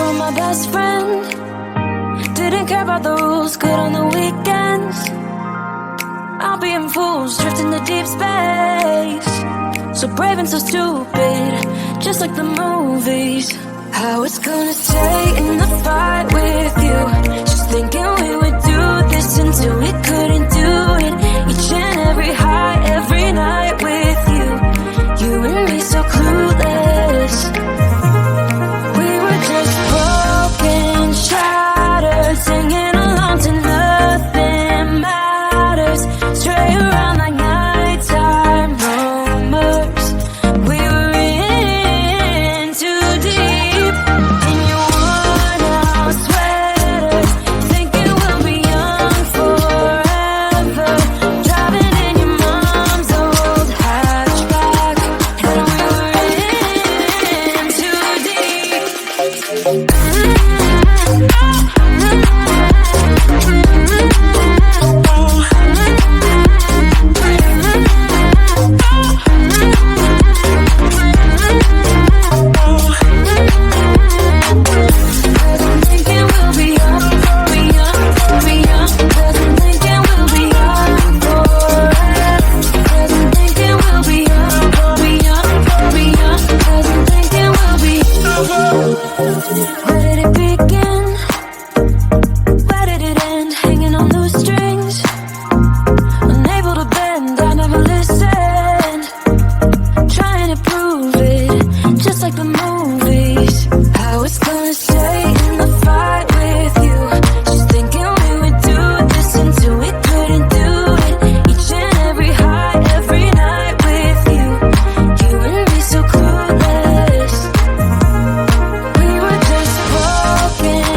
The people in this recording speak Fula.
were my best friend. Didn't care about the rules, good on the weekends. I'll be in fools, drifting to deep space. So brave and so stupid, just like the movies. I was gonna stay in the fight with you, just thinking we would do this until we couldn't do it. Each and every high, every night with you. You and me so clueless. We were just broken, shattered, singing along to nothing matters. Stray around like nighttime rumors. We were in too deep. In your worn out sweaters, thinking we'll be young forever. Driving in your mom's old hatchback, and we were in too deep. Where did it begin? Where did it end? Hanging on loose strings, unable to bend. I never listened, trying to prove it, just like the movies. I was gonna stay in the fight with you, just thinking we would do this until we couldn't do it. Each and every high, every night with you. You and me so clueless. We were just broken,